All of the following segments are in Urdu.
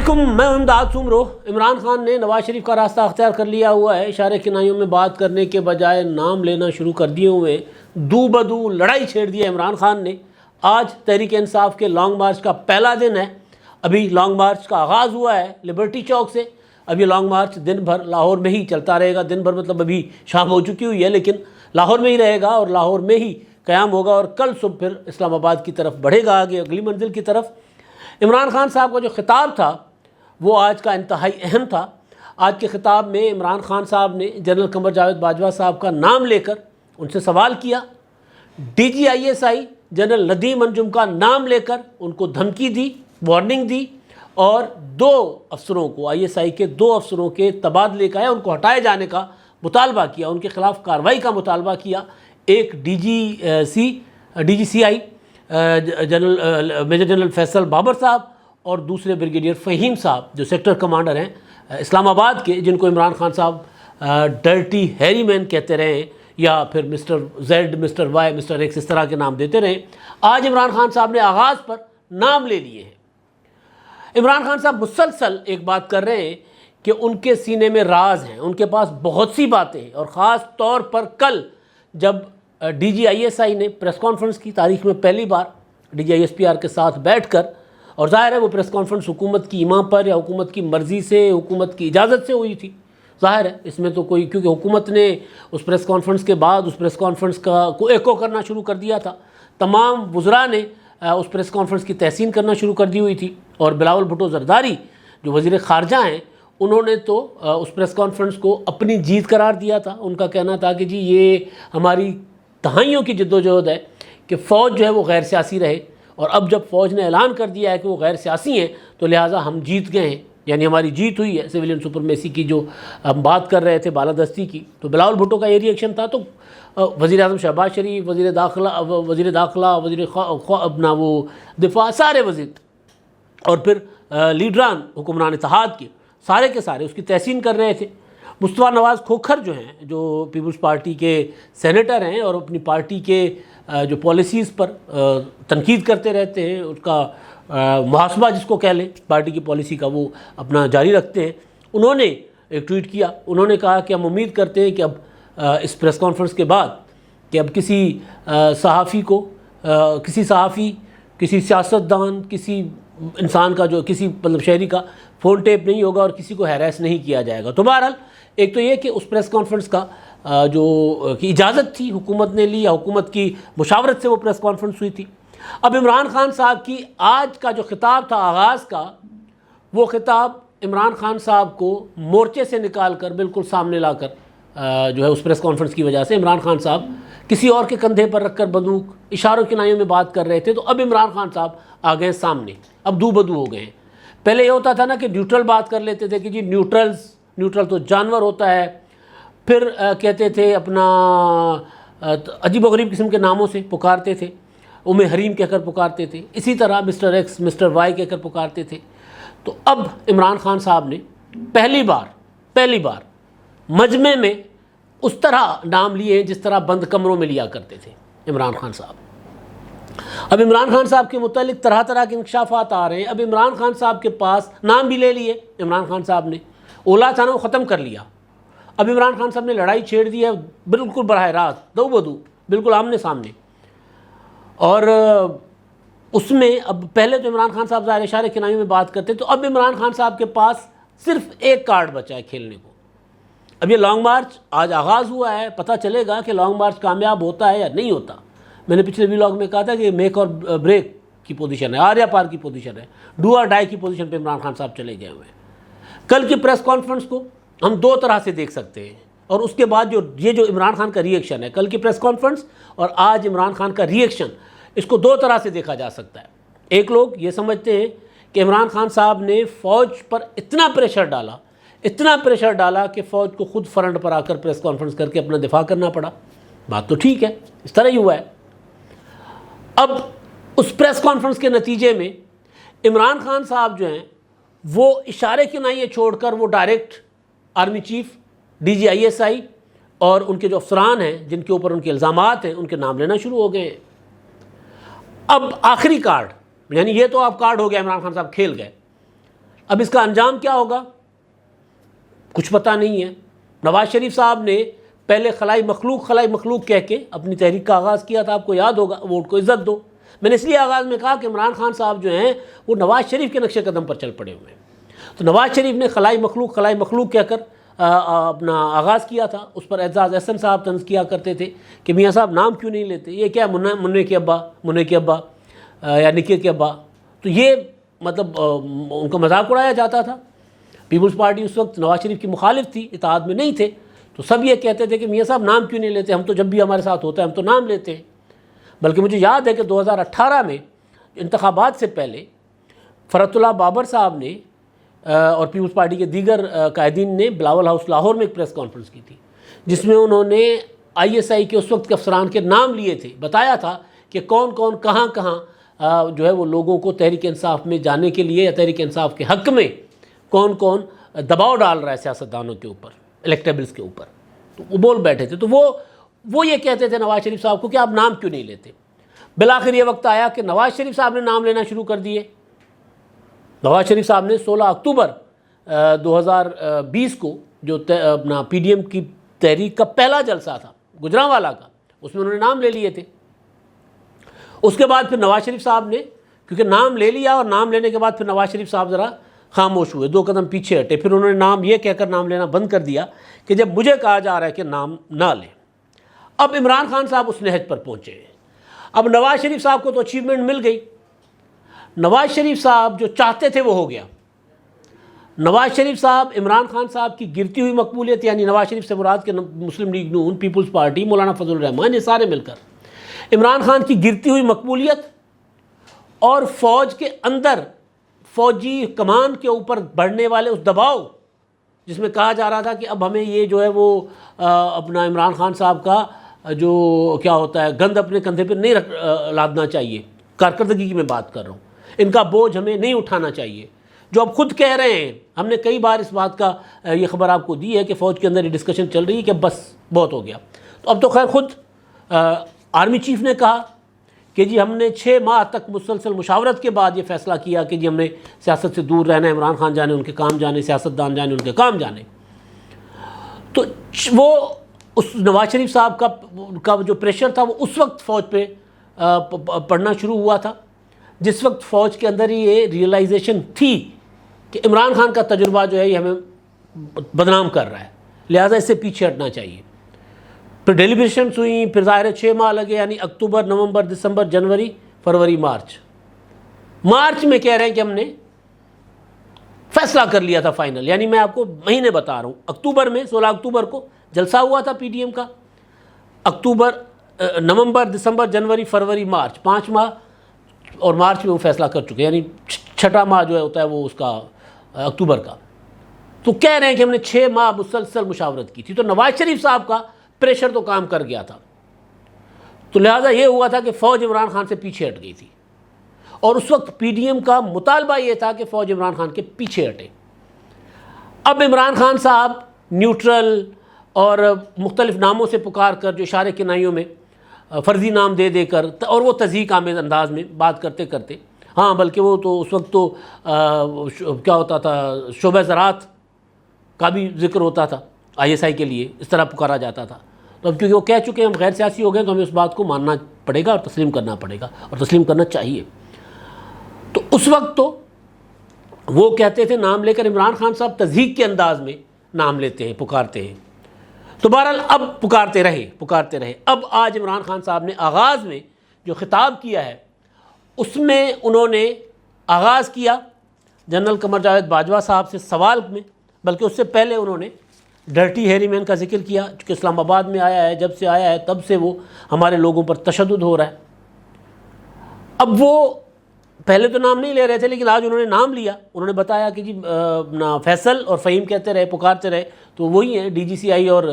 علیکم، میں امداد سمرو۔ عمران خان نے نواز شریف کا راستہ اختیار کر لیا ہوا ہے۔ اشارے کنائیوں میں بات کرنے کے بجائے نام لینا شروع کر دیے ہوئے دو بدو لڑائی چھیڑ دی ہے عمران خان نے۔ آج تحریک انصاف کے لانگ مارچ کا پہلا دن ہے۔ ابھی لانگ مارچ کا آغاز ہوا ہے لبرٹی چوک سے۔ اب یہ لانگ مارچ دن بھر لاہور میں ہی چلتا رہے گا۔ دن بھر مطلب ابھی شام ہو چکی ہوئی ہے، لیکن لاہور میں ہی رہے گا اور لاہور میں ہی قیام ہوگا، اور کل صبح پھر اسلام آباد کی طرف بڑھے گا، آگے اگلی منزل کی طرف۔ عمران خان صاحب کا جو خطاب تھا وہ آج کا انتہائی اہم تھا۔ آج کے خطاب میں عمران خان صاحب نے جنرل قمر جاوید باجوہ صاحب کا نام لے کر ان سے سوال کیا، D G I S I general Nadeem Anjum کا نام لے کر ان کو دھمکی دی، وارننگ دی، اور دو افسروں کو، آئی ایس آئی کے دو افسروں کے تبادلے کا، ان کو ہٹائے جانے کا مطالبہ کیا، ان کے خلاف کارروائی کا مطالبہ کیا۔ ایک ڈی جی سی آئی میجر جنرل فیصل بابر صاحب اور دوسرے بریگیڈیئر فہیم صاحب جو سیکٹر کمانڈر ہیں اسلام آباد کے، جن کو عمران خان صاحب ڈرٹی ہیری مین کہتے رہے ہیں، یا پھر mister Z, mister Y, mister X, اس طرح کے نام دیتے رہے۔ آج عمران خان صاحب نے آغاز پر نام لے لیے ہیں۔ عمران خان صاحب مسلسل ایک بات کر رہے ہیں کہ ان کے سینے میں راز ہیں، ان کے پاس بہت سی باتیں ہیں، اور خاص طور پر کل جب ڈی جی آئی ایس آئی نے پریس کانفرنس کی، تاریخ میں پہلی بار D G I S P R کے ساتھ بیٹھ کر، اور ظاہر ہے وہ پریس کانفرنس حکومت کی ایما پر یا حکومت کی مرضی سے، حکومت کی اجازت سے ہوئی تھی، ظاہر ہے اس میں تو کوئی، کیونکہ حکومت نے اس پریس کانفرنس کے بعد اس پریس کانفرنس کو ایکو کرنا شروع کر دیا تھا۔ تمام وزراء نے اس پریس کانفرنس کی تحسین کرنا شروع کر دی ہوئی تھی، اور بلاول بھٹو زرداری جو وزیر خارجہ ہیں، انہوں نے تو اس پریس کانفرنس کو اپنی جیت قرار دیا تھا۔ ان کا کہنا تھا کہ جی یہ ہماری دہائیوں کی جدوجہد ہے کہ فوج جو ہے وہ غیر سیاسی رہے، اور اب جب فوج نے اعلان کر دیا ہے کہ وہ غیر سیاسی ہیں تو لہٰذا ہم جیت گئے ہیں، یعنی ہماری جیت ہوئی ہے سویلین سپرمیسی کی جو ہم بات کر رہے تھے، بالادستی کی۔ تو بلاول بھٹو کا یہ ری ایکشن تھا۔ تو وزیر اعظم شہباز شریف، وزیر داخلہ، اپنا وہ دفاع، سارے وزیر، اور پھر لیڈران حکمران اتحاد کے سارے اس کی تحسین کر رہے تھے۔ مصطفیٰ نواز کھوکھر جو ہیں، جو پیپلز پارٹی کے سینیٹر ہیں اور اپنی پارٹی کے جو پالیسیز پر تنقید کرتے رہتے ہیں، اس کا محاسبہ جس کو کہہ لیں پارٹی کی پالیسی کا، وہ اپنا جاری رکھتے ہیں۔ انہوں نے ایک ٹویٹ کیا، انہوں نے کہا کہ ہم امید کرتے ہیں کہ اب اس پریس کانفرنس کے بعد کہ اب کسی صحافی، کسی سیاستدان، کسی انسان کا، جو کسی مطلب شہری کا فون ٹیپ نہیں ہوگا اور کسی کو ہیراس نہیں کیا جائے گا۔ تو بہرحال ایک تو یہ کہ اس پریس کانفرنس کا جو کی اجازت تھی حکومت نے لی، یا حکومت کی مشاورت سے وہ پریس کانفرنس ہوئی تھی۔ اب عمران خان صاحب کی آج کا جو خطاب تھا آغاز کا، وہ خطاب عمران خان صاحب کو مورچے سے نکال کر بالکل سامنے لا کر جو ہے اس پریس کانفرنس کی وجہ سے عمران خان صاحب کسی اور کے کندھے پر رکھ کر بندوق اشاروں کنائیوں میں بات کر رہے تھے، تو اب عمران خان صاحب آ گئے سامنے، اب دو بدو ہو گئے ہیں۔ پہلے یہ ہوتا تھا نا کہ نیوٹرل بات کر لیتے تھے کہ جی نیوٹرل تو جانور ہوتا ہے، پھر کہتے تھے اپنا عجیب و غریب قسم کے ناموں سے پکارتے تھے، حریم کہہ کر پکارتے تھے، اسی طرح مسٹر ایکس، مسٹر وائی کہہ کر پکارتے تھے۔ تو اب عمران خان صاحب نے پہلی بار مجمع میں اس طرح نام لیے جس طرح بند کمروں میں لیا کرتے تھے عمران خان صاحب۔ اب عمران خان صاحب کے متعلق طرح کے انکشافات آ رہے ہیں۔ اب عمران خان صاحب کے پاس نام بھی لے لیے عمران خان صاحب نے، اولا تھا نا وہ ختم کر لیا۔ اب عمران خان صاحب نے لڑائی چھیڑ دی ہے بالکل براہ راست، دو بدو، بالکل آمنے سامنے۔ اور اس میں اب پہلے تو عمران خان صاحب ظاہر اشارے کنائیوں میں بات کرتے، تو اب عمران خان صاحب کے پاس صرف ایک کارڈ بچا ہے کھیلنے کو۔ اب یہ لانگ مارچ آج آغاز ہوا ہے، پتہ چلے گا کہ لانگ مارچ کامیاب ہوتا ہے یا نہیں ہوتا۔ میں نے پچھلے ویلاگ میں کہا تھا کہ میک اور بریک کی پوزیشن ہے، آر یا پار کی پوزیشن ہے، ڈو اور ڈائی کی پوزیشن پہ عمران خان صاحب چلے گئے ہوئے ہیں۔ کل کی پریس کانفرنس کو ہم دو طرح سے دیکھ سکتے ہیں، اور اس کے بعد جو عمران خان کا ری ایکشن ہے، کل کی پریس کانفرنس اور آج عمران خان کا ری ایکشن، اس کو دو طرح سے دیکھا جا سکتا ہے۔ ایک لوگ یہ سمجھتے ہیں کہ عمران خان صاحب نے فوج پر اتنا پریشر ڈالا کہ فوج کو خود فرنٹ پر آ کر پریس کانفرنس کر کے اپنا دفاع کرنا پڑا۔ بات تو ٹھیک ہے، اس طرح ہی ہوا ہے۔ اب اس پریس کانفرنس کے نتیجے میں عمران خان صاحب جو ہیں وہ اشارے کنائیے چھوڑ کر وہ direct army chief, D G I S I اور ان کے جو افسران ہیں جن کے اوپر ان کے الزامات ہیں، ان کے نام لینا شروع ہو گئے ہیں۔ اب آخری کارڈ، یعنی یہ تو آپ کارڈ ہو گیا، عمران خان صاحب کھیل گئے، اب اس کا انجام کیا ہوگا کچھ پتہ نہیں ہے۔ نواز شریف صاحب نے پہلے خلائی مخلوق کہہ کے اپنی تحریک کا آغاز کیا تھا، آپ کو یاد ہوگا، ووٹ کو عزت دو۔ میں نے اس لیے آغاز میں کہا کہ عمران خان صاحب جو ہیں وہ نواز شریف کے نقش قدم پر چل پڑے ہوئے ہیں۔ تو نواز شریف نے خلائی مخلوق کہہ کر اپنا آغاز کیا تھا۔ اس پر اعزاز احسن صاحب طنز کیا کرتے تھے کہ میاں صاحب نام کیوں نہیں لیتے، یہ کیا منع کے ابا یا نکے کے ابا۔ تو یہ مطلب ان کا مذاق اڑایا جاتا تھا۔ پیپلز پارٹی اس وقت نواز شریف کی مخالف تھی، اتحاد میں نہیں تھے، تو سب یہ کہتے تھے کہ میاں صاحب نام کیوں نہیں لیتے، ہم تو جب بھی ہمارے ساتھ ہوتا ہے ہم تو نام لیتے ہیں۔ بلکہ مجھے یاد ہے کہ 2018 میں انتخابات سے پہلے فرحت اللہ بابر صاحب نے اور پیپلز پارٹی کے دیگر قائدین نے بلاول ہاؤس لاہور میں ایک پریس کانفرنس کی تھی، جس میں انہوں نے ISI کے اس وقت کے افسران کے نام لیے تھے، بتایا تھا کہ کون کہاں جو ہے وہ لوگوں کو تحریک انصاف میں جانے کے لیے یا تحریک انصاف کے حق میں کون دباؤ ڈال رہا ہے سیاستدانوں کے اوپر، الیکٹیبلز کے اوپر۔ تو وہ بول بیٹھے تھے، تو وہ یہ کہتے تھے نواز شریف صاحب کو کہ آپ نام کیوں نہیں لیتے۔ بالآخر یہ وقت آیا کہ نواز شریف صاحب نے نام لینا شروع کر دیے۔ نواز شریف صاحب نے 16 اکتوبر 2020 کو جو اپنا PDM کی تحریک کا پہلا جلسہ تھا گجرانوالہ کا، اس میں انہوں نے نام لے لیے تھے۔ اس کے بعد پھر نواز شریف صاحب نے کیونکہ نام لے لیا، اور نام لینے کے بعد پھر نواز شریف صاحب ذرا خاموش ہوئے، 2 قدم پیچھے ہٹے۔ پھر انہوں نے نام یہ کہہ کر نام لینا بند کر دیا کہ جب مجھے کہا جا رہا ہے کہ نام نہ لیں۔ اب عمران خان صاحب اس نہج پر پہنچے ہیں۔ اب نواز شریف صاحب کو تو اچیومنٹ مل گئی، نواز شریف صاحب جو چاہتے تھے وہ ہو گیا۔ نواز شریف صاحب عمران خان صاحب کی گرتی ہوئی مقبولیت، یعنی نواز شریف سے مراد کے مسلم لیگ نون، پیپلز پارٹی، مولانا فضل الرحمان، یہ سارے مل کر عمران خان کی گرتی ہوئی مقبولیت اور فوج کے اندر فوجی کمان کے اوپر بڑھنے والے اس دباؤ، جس میں کہا جا رہا تھا کہ اب ہمیں یہ جو ہے وہ اپنا عمران خان صاحب کا جو کیا ہوتا ہے گند اپنے کندھے پہ نہیں لادنا چاہیے، کارکردگی کی میں بات کر رہا ہوں، ان کا بوجھ ہمیں نہیں اٹھانا چاہیے، جو اب خود کہہ رہے ہیں۔ ہم نے کئی بار اس بات کا یہ خبر آپ کو دی ہے کہ فوج کے اندر یہ ڈسکشن چل رہی ہے کہ بس بہت ہو گیا۔ تو اب تو خیر خود آرمی چیف نے کہا کہ جی ہم نے 6 ماہ تک مسلسل مشاورت کے بعد یہ فیصلہ کیا کہ جی ہم نے سیاست سے دور رہنا ہے، عمران خان جانے ان کے کام جانے، سیاستدان جانے ان کے کام جانے۔ تو وہ اس نواز شریف صاحب کا جو پریشر تھا وہ اس وقت فوج پہ پڑنا شروع ہوا تھا، جس وقت فوج کے اندر یہ ریئلائزیشن تھی کہ عمران خان کا تجربہ جو ہے یہ ہمیں بدنام کر رہا ہے، لہٰذا اس سے پیچھے ہٹنا چاہیے۔ پھر ڈیلیبریشنز ہوئیں، پھر ظاہر 6 ماہ لگے، یعنی اکتوبر، نومبر، دسمبر، جنوری، فروری، مارچ میں کہہ رہے ہیں کہ ہم نے فیصلہ کر لیا تھا فائنل، یعنی میں آپ کو مہینے بتا رہا ہوں۔ اکتوبر میں 16 اکتوبر کو جلسہ ہوا تھا PDM کا، اکتوبر، نومبر، دسمبر، جنوری، فروری، مارچ، 5 ماہ، اور مارچ میں وہ فیصلہ کر چکے، یعنی 6واں ماہ جو ہے ہوتا ہے وہ اس کا اکتوبر کا۔ تو کہہ رہے ہیں کہ ہم نے 6 ماہ مسلسل مشاورت کی تھی۔ تو نواز شریف صاحب کا پریشر تو کام کر گیا تھا، تو لہٰذا یہ ہوا تھا کہ فوج عمران خان سے پیچھے ہٹ گئی تھی، اور اس وقت PDM کا مطالبہ یہ تھا کہ فوج عمران خان کے پیچھے ہٹے۔ اب عمران خان صاحب نیوٹرل اور مختلف ناموں سے پکار کر، جو اشارے کنائیوں میں فرضی نام دے کر، اور وہ تضحیک آمیز انداز میں بات کرتے ہاں، بلکہ وہ تو اس وقت تو کیا ہوتا تھا، شعبہ زراعت کا بھی ذکر ہوتا تھا ISI کے لیے، اس طرح پکارا جاتا تھا۔ تو اب کیونکہ وہ کہہ چکے ہیں ہم غیر سیاسی ہو گئے، تو ہمیں اس بات کو ماننا پڑے گا اور تسلیم کرنا پڑے گا، اور تسلیم کرنا چاہیے۔ تو اس وقت تو وہ کہتے تھے نام لے کر عمران خان صاحب تضحیک کے انداز میں نام لیتے ہیں، پکارتے ہیں۔ تو بہرحال اب پکارتے رہے۔ اب آج عمران خان صاحب نے آغاز میں جو خطاب کیا ہے، اس میں انہوں نے آغاز کیا جنرل قمر جاوید باجوہ صاحب سے سوال میں، بلکہ اس سے پہلے انہوں نے ڈرٹی ہیری مین کا ذکر کیا، چونکہ اسلام آباد میں آیا ہے، جب سے آیا ہے تب سے وہ ہمارے لوگوں پر تشدد ہو رہا ہے۔ اب وہ پہلے تو نام نہیں لے رہے تھے، لیکن آج انہوں نے نام لیا، انہوں نے بتایا کہ جی اپنا فیصل اور فہیم کہتے رہے، پکارتے رہے، تو وہی ہیں DGCI اور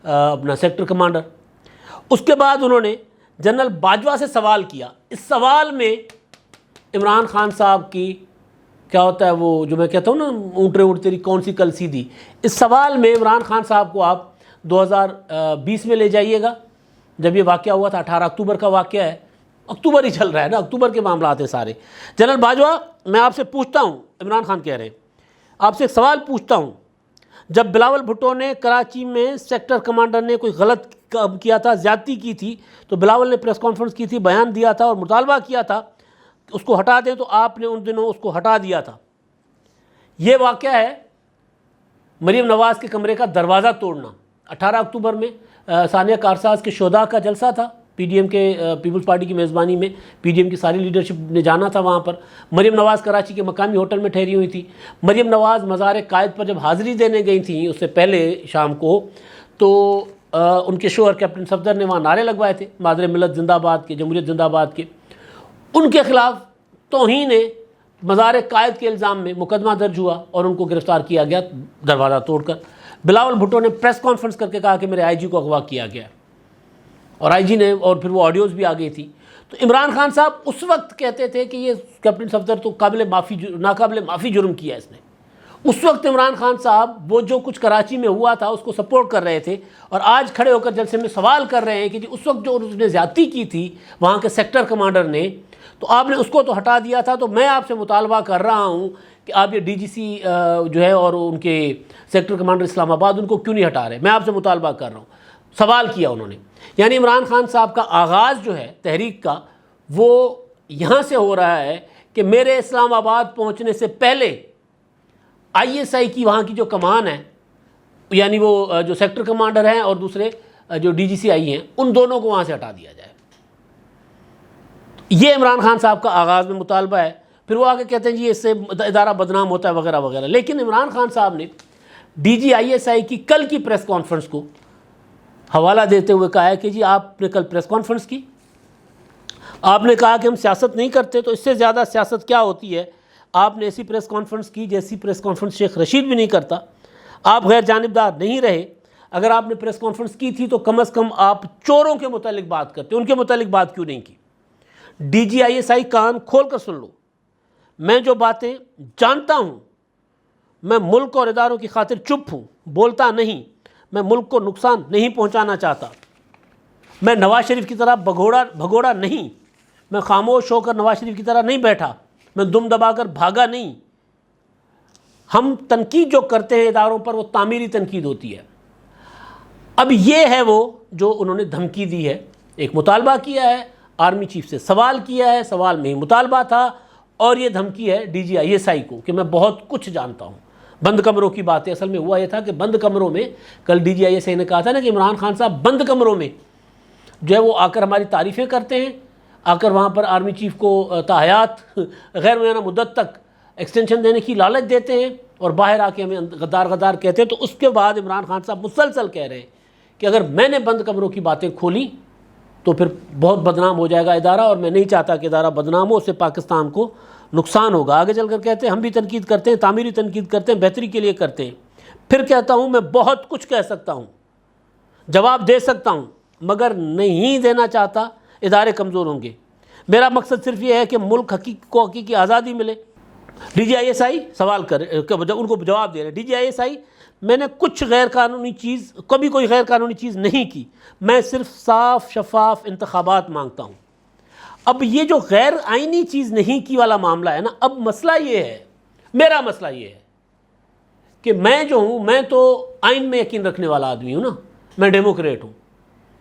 اپنا سیکٹر کمانڈر۔ اس کے بعد انہوں نے جنرل باجوہ سے سوال کیا۔ اس سوال میں عمران خان صاحب کی کیا ہوتا ہے وہ جو میں کہتا ہوں نا، اونٹ اونٹ تیری کون سی کل سیدھی، اس سوال میں عمران خان صاحب کو آپ 2020 میں لے جائیے گا، جب یہ واقعہ ہوا تھا، 18 اکتوبر کا واقعہ ہے، اکتوبر ہی چل رہا ہے نا، اکتوبر کے معاملات ہیں سارے۔ جنرل باجوہ، میں آپ سے پوچھتا ہوں، عمران خان کہہ رہے ہیں آپ سے ایک سوال پوچھتا ہوں، جب بلاول بھٹو نے کراچی میں سیکٹر کمانڈر نے کوئی غلط کام کیا تھا، زیادتی کی تھی، تو بلاول نے پریس کانفرنس کی تھی، بیان دیا تھا اور مطالبہ کیا تھا کہ اس کو ہٹا دیں، تو آپ نے ان دنوں اس کو ہٹا دیا تھا۔ یہ واقعہ ہے مریم نواز کے کمرے کا دروازہ توڑنا۔ 18 اکتوبر میں ثانیہ کارساز کے شہداء کا جلسہ تھا، پی ڈی ایم کے پیپلز پارٹی کی میزبانی میں، پی ڈی ایم کی ساری لیڈرشپ نے جانا تھا وہاں پر۔ مریم نواز کراچی کے مقامی ہوٹل میں ٹھہری ہوئی تھی۔ مریم نواز مزار قائد پر جب حاضری دینے گئی تھیں اس سے پہلے شام کو، تو ان کے شوہر کیپٹن صفدر نے وہاں نعرے لگوائے تھے، مادر ملت زندہ آباد کے، جمہوریت زندہ آباد کے۔ ان کے خلاف توہین مزار قائد کے الزام میں مقدمہ درج ہوا اور ان کو گرفتار کیا گیا دروازہ توڑ کر۔ بلاول بھٹو نے پریس کانفرنس کر کے کہا کہ میرے آئی جی کو اغوا کیا گیا، اور آئی جی نے، اور پھر وہ آڈیوز بھی آ گئی تھی۔ تو عمران خان صاحب اس وقت کہتے تھے کہ یہ کیپٹن صفدر تو ناقابل معافی جرم کیا اس نے۔ اس وقت عمران خان صاحب وہ جو کچھ کراچی میں ہوا تھا اس کو سپورٹ کر رہے تھے، اور آج کھڑے ہو کر جلسے میں سوال کر رہے ہیں کہ جی اس وقت جو اس نے زیادتی کی تھی وہاں کے سیکٹر کمانڈر نے، تو آپ نے اس کو تو ہٹا دیا تھا، تو میں آپ سے مطالبہ کر رہا ہوں کہ آپ یہ ڈی جی سی جو ہے اور ان کے سیکٹر کمانڈر اسلام آباد ان کو کیوں نہیں ہٹا رہے، میں آپ سے مطالبہ کر رہا ہوں۔ سوال کیا انہوں نے۔ یعنی عمران خان صاحب کا آغاز جو ہے تحریک کا وہ یہاں سے ہو رہا ہے کہ میرے اسلام آباد پہنچنے سے پہلے آئی ایس آئی کی وہاں کی جو کمان ہے، یعنی وہ جو سیکٹر کمانڈر ہیں اور دوسرے جو ڈی جی سی آئی ہیں، ان دونوں کو وہاں سے ہٹا دیا جائے۔ یہ عمران خان صاحب کا آغاز میں مطالبہ ہے۔ پھر وہ آگے کہتے ہیں جی اس سے ادارہ بدنام ہوتا ہے وغیرہ وغیرہ۔ لیکن عمران خان صاحب نے ڈی جی آئی ایس آئی کی کل کی پریس کانفرنس کو حوالہ دیتے ہوئے کہا ہے کہ جی آپ نے کل پریس کانفرنس کی، آپ نے کہا کہ ہم سیاست نہیں کرتے، تو اس سے زیادہ سیاست کیا ہوتی ہے؟ آپ نے ایسی پریس کانفرنس کی جیسی پریس کانفرنس شیخ رشید بھی نہیں کرتا۔ آپ غیر جانبدار نہیں رہے۔ اگر آپ نے پریس کانفرنس کی تھی تو کم از کم آپ چوروں کے متعلق بات کرتے، ان کے متعلق بات کیوں نہیں کی؟ ڈی جی آئی ایس آئی کان کھول کر سن لو، میں جو باتیں جانتا ہوں، میں ملک اور اداروں کی خاطر چپ ہوں، بولتا نہیں، میں ملک کو نقصان نہیں پہنچانا چاہتا، میں نواز شریف کی طرح بھگوڑا نہیں، میں خاموش ہو کر نواز شریف کی طرح نہیں بیٹھا، میں دم دبا کر بھاگا نہیں۔ ہم تنقید جو کرتے ہیں اداروں پر وہ تعمیری تنقید ہوتی ہے۔ اب یہ ہے وہ جو انہوں نے دھمکی دی ہے، ایک مطالبہ کیا ہے، آرمی چیف سے سوال کیا ہے، سوال میں ہی مطالبہ تھا، اور یہ دھمکی ہے ڈی جی آئی ایس آئی کو کہ میں بہت کچھ جانتا ہوں۔ بند کمروں کی باتیں، اصل میں ہوا یہ تھا کہ بند کمروں میں، کل ڈی جی آئی ایس آئی نے کہا تھا نا کہ عمران خان صاحب بند کمروں میں جو ہے وہ آ کر ہماری تعریفیں کرتے ہیں، آ کر وہاں پر آرمی چیف کو تاحیات غیر معینہ مدت تک ایکسٹینشن دینے کی لالچ دیتے ہیں، اور باہر آ کے ہمیں غدار غدار کہتے ہیں۔ تو اس کے بعد عمران خان صاحب مسلسل کہہ رہے ہیں کہ اگر میں نے بند کمروں کی باتیں کھولی تو پھر بہت بدنام ہو جائے گا ادارہ، اور میں نہیں چاہتا کہ ادارہ بدنام ہو، اس سے پاکستان کو نقصان ہوگا۔ آگے چل کر کہتے ہیں ہم بھی تنقید کرتے ہیں، تعمیری تنقید کرتے ہیں، بہتری کے لیے کرتے ہیں۔ پھر کہتا ہوں میں بہت کچھ کہہ سکتا ہوں، جواب دے سکتا ہوں، مگر نہیں دینا چاہتا، ادارے کمزور ہوں گے۔ میرا مقصد صرف یہ ہے کہ ملک کو حقیقی آزادی ملے۔ ڈی جی آئی ایس آئی سوال کر ان کو جواب دے رہے، ڈی جی آئی ایس آئی میں نے کچھ غیر قانونی چیز، کبھی کوئی غیر قانونی چیز نہیں کی، میں صرف صاف شفاف انتخابات مانگتا ہوں۔ اب یہ جو غیر آئینی چیز نہیں کی والا معاملہ ہے نا، اب مسئلہ یہ ہے، میرا مسئلہ یہ ہے کہ میں جو ہوں، میں تو آئین میں یقین رکھنے والا آدمی ہوں نا، میں ڈیموکریٹ ہوں،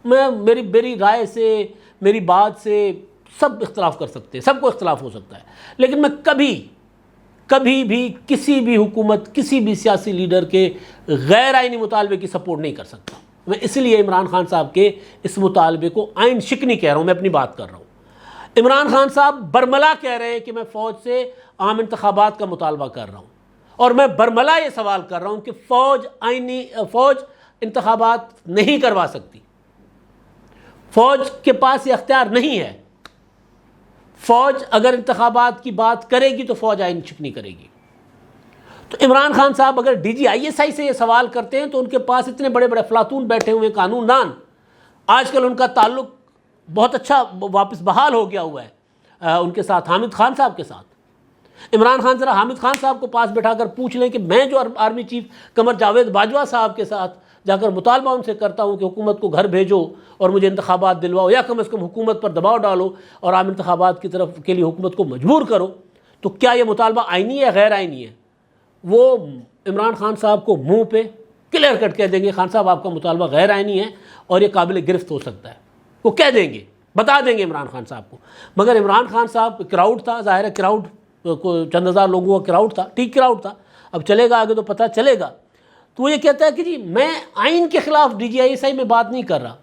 میری رائے سے، میری بات سے سب اختلاف کر سکتے ہیں، سب کو اختلاف ہو سکتا ہے، لیکن میں کبھی بھی کسی بھی حکومت، کسی بھی سیاسی لیڈر کے غیر آئینی مطالبے کی سپورٹ نہیں کر سکتا۔ میں اس لیے عمران خان صاحب کے اس مطالبے کو آئین شکنی کہہ رہا ہوں، میں اپنی بات کر رہا ہوں۔ عمران خان صاحب برملا کہہ رہے ہیں کہ میں فوج سے عام انتخابات کا مطالبہ کر رہا ہوں، اور میں برملا یہ سوال کر رہا ہوں کہ فوج انتخابات نہیں کروا سکتی، فوج کے پاس یہ اختیار نہیں ہے۔ فوج اگر انتخابات کی بات کرے گی تو فوج آئین شکنی کرے گی۔ تو عمران خان صاحب اگر ڈی جی آئی ایس آئی سے یہ سوال کرتے ہیں تو ان کے پاس اتنے بڑے بڑے افلاطون بیٹھے ہوئے قانون دان، آج کل ان کا تعلق بہت اچھا واپس بحال ہو گیا ہوا ہے ان کے ساتھ، حامد خان صاحب کے ساتھ۔ عمران خان ذرا حامد خان صاحب کو پاس بٹھا کر پوچھ لیں کہ میں جو آرمی چیف قمر جاوید باجوہ صاحب کے ساتھ جا کر مطالبہ ان سے کرتا ہوں کہ حکومت کو گھر بھیجو اور مجھے انتخابات دلواؤ، یا کم از کم حکومت پر دباؤ ڈالو اور عام انتخابات کی طرف کے لیے حکومت کو مجبور کرو، تو کیا یہ مطالبہ آئینی ہے یا غیر آئینی ہے؟ وہ عمران خان صاحب کو منہ پہ کلیئر کٹ کہہ دیں گے خان صاحب آپ کا مطالبہ غیر آئینی ہے اور یہ قابل گرفت ہو سکتا ہے، وہ کہہ دیں گے، بتا دیں گے عمران خان صاحب کو۔ مگر عمران خان صاحب کراؤڈ تھا، ظاہر ہے کراؤڈ چند ہزار لوگوں کا کراؤڈ تھا، ٹھیک کراؤڈ تھا، اب چلے گا آگے تو پتہ چلے گا۔ تو وہ یہ کہتا ہے کہ جی میں آئین کے خلاف DGI میں بات نہیں کر رہا،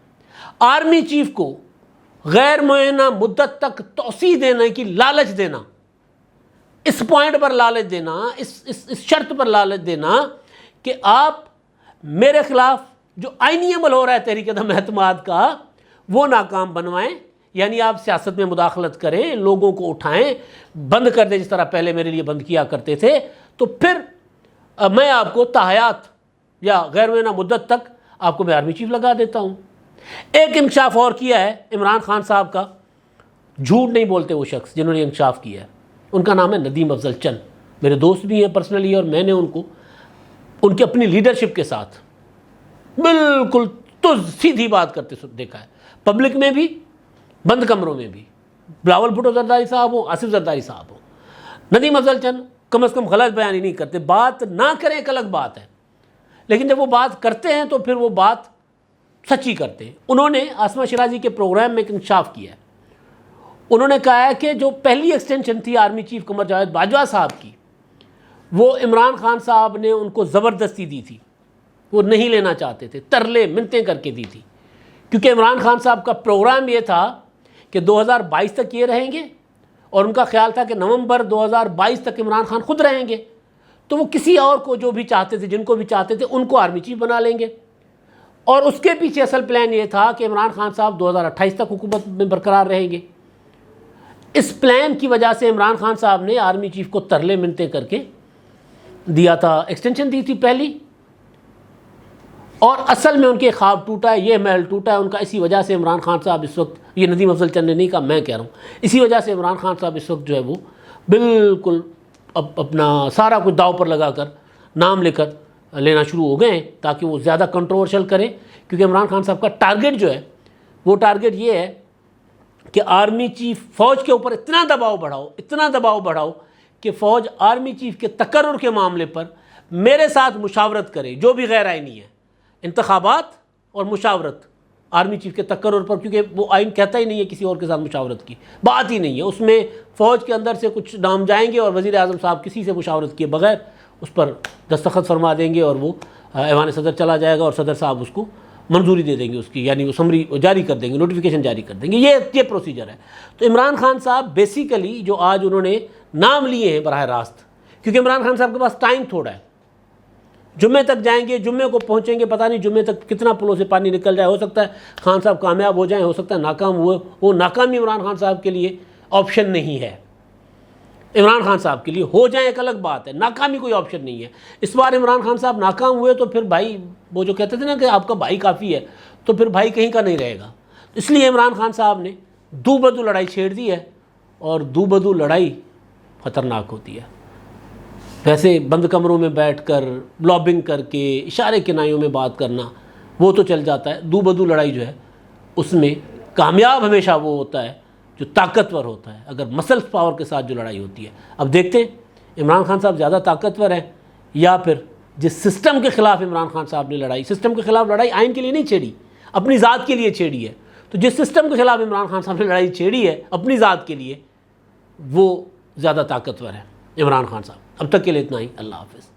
آرمی چیف کو غیر معینہ مدت تک توسیع دینے کی لالچ دینا، اس پوائنٹ پر لالچ دینا، اس شرط پر لالچ دینا کہ آپ میرے خلاف جو آئینی عمل ہو رہا ہے تحریک عدم اعتماد کا وہ ناکام بنوائیں، یعنی آپ سیاست میں مداخلت کریں، لوگوں کو اٹھائیں، بند کر دیں جس طرح پہلے میرے لیے بند کیا کرتے تھے، تو پھر میں آپ کو تاحیات یا غیر معینہ مدت تک آپ کو میں آرمی چیف لگا دیتا ہوں۔ ایک انکشاف اور کیا ہے عمران خان صاحب کا، جھوٹ نہیں بولتے وہ شخص جنہوں نے انکشاف کیا ہے، ان کا نام ہے ندیم افضل چند، میرے دوست بھی ہیں پرسنلی، اور میں نے ان کو ان کی اپنی لیڈرشپ کے ساتھ بالکل سیدھی بات کرتے دیکھا ہے، پبلک میں بھی، بند کمروں میں بھی، بلاول بھٹو زرداری صاحب ہوں، آصف زرداری صاحب ہوں۔ ندیم افضل چند کم از کم غلط بیانی نہیں کرتے، بات نہ کریں ایک الگ بات ہے، لیکن جب وہ بات کرتے ہیں تو پھر وہ بات سچی کرتے ہیں۔ انہوں نے آسمہ شیرازی کے پروگرام میں ایک انکشاف کیا ہے، انہوں نے کہا ہے کہ جو پہلی ایکسٹینشن تھی آرمی چیف قمر جاوید باجوہ صاحب کی، وہ عمران خان صاحب نے ان کو زبردستی دی تھی، وہ نہیں لینا چاہتے تھے، ترلے منتیں کر کے دی تھی، کیونکہ عمران خان صاحب کا پروگرام یہ تھا کہ 2022 تک یہ رہیں گے، اور ان کا خیال تھا کہ نومبر 2022 تک عمران خان خود رہیں گے، تو وہ کسی اور کو جو بھی چاہتے تھے، جن کو بھی چاہتے تھے، ان کو آرمی چیف بنا لیں گے۔ اور اس کے پیچھے اصل پلان یہ تھا کہ عمران خان صاحب 2028 تک حکومت میں برقرار رہیں گے۔ اس پلان کی وجہ سے عمران خان صاحب نے آرمی چیف کو ترلے منتیں کر کے دیا تھا، ایکسٹینشن دی تھی پہلی، اور اصل میں ان کے خواب ٹوٹا ہے، یہ محل ٹوٹا ہے ان کا، اسی وجہ سے عمران خان صاحب اس وقت، یہ ندیم افضل چند نے نہیں کہا، میں کہہ رہا ہوں، اسی وجہ سے عمران خان صاحب اس وقت جو ہے وہ بالکل اپنا سارا کچھ داؤ پر لگا کر نام لے کر لینا شروع ہو گئے ہیں تاکہ وہ زیادہ کنٹروورشل کریں، کیونکہ عمران خان صاحب کا ٹارگٹ جو ہے وہ ٹارگٹ یہ ہے کہ آرمی چیف فوج کے اوپر اتنا دباؤ بڑھاؤ کہ فوج آرمی چیف کے تقرر کے معاملے پر میرے ساتھ مشاورت کرے، جو بھی غیر آئینی ہے، انتخابات اور مشاورت آرمی چیف کے تقرر پر، کیونکہ وہ آئین کہتا ہی نہیں ہے کسی اور کے ساتھ مشاورت کی، بات ہی نہیں ہے اس میں، فوج کے اندر سے کچھ نام جائیں گے اور وزیر اعظم صاحب کسی سے مشاورت کیے بغیر اس پر دستخط فرما دیں گے، اور وہ ایوان صدر چلا جائے گا اور صدر صاحب اس کو منظوری دے دیں گے، اس کی یعنی وہ سمری جاری کر دیں گے، نوٹیفیکیشن جاری کر دیں گے، یہ پروسیجر ہے۔ تو عمران خان صاحب بیسیکلی جو آج انہوں نے نام لیے ہیں براہ راست، کیونکہ عمران خان صاحب کے پاس ٹائم تھوڑا ہے، جمعے تک جائیں گے، جمعے کو پہنچیں گے، پتہ نہیں جمعے تک کتنا پلوں سے پانی نکل جائے، ہو سکتا ہے خان صاحب کامیاب ہو جائیں، ہو سکتا ہے ناکام ہوئے، وہ ناکامی عمران خان صاحب کے لیے آپشن نہیں ہے، عمران خان صاحب کے لیے ہو جائیں ایک الگ بات ہے، ناکامی کوئی آپشن نہیں ہے۔ اس بار عمران خان صاحب ناکام ہوئے تو پھر بھائی وہ جو کہتے تھے نا کہ آپ کا بھائی کافی ہے، تو پھر بھائی کہیں کا نہیں رہے گا، اس لیے عمران خان صاحب نے دو بدو لڑائی چھیڑ دی ہے، اور دو بدو لڑائی خطرناک ہوتی ہے۔ ویسے بند کمروں میں بیٹھ کر لابنگ کر کے اشارے کنائیوں میں بات کرنا وہ تو چل جاتا ہے، دو بدو لڑائی جو ہے اس میں کامیاب ہمیشہ وہ ہوتا ہے جو طاقتور ہوتا ہے، اگر مسلس پاور کے ساتھ جو لڑائی ہوتی ہے۔ اب دیکھتے ہیں عمران خان صاحب زیادہ طاقتور ہیں یا پھر جس سسٹم کے خلاف عمران خان صاحب نے لڑائی، سسٹم کے خلاف لڑائی آئین کے لیے نہیں چھیڑی، اپنی ذات کے لیے چھیڑی ہے، تو جس سسٹم کے خلاف عمران خان صاحب نے لڑائی چھیڑی ہے اپنی ذات کے لیے، وہ زیادہ طاقتور ہے عمران خان صاحب۔ اب تک کے لیے اتنا ہی، اللہ حافظ۔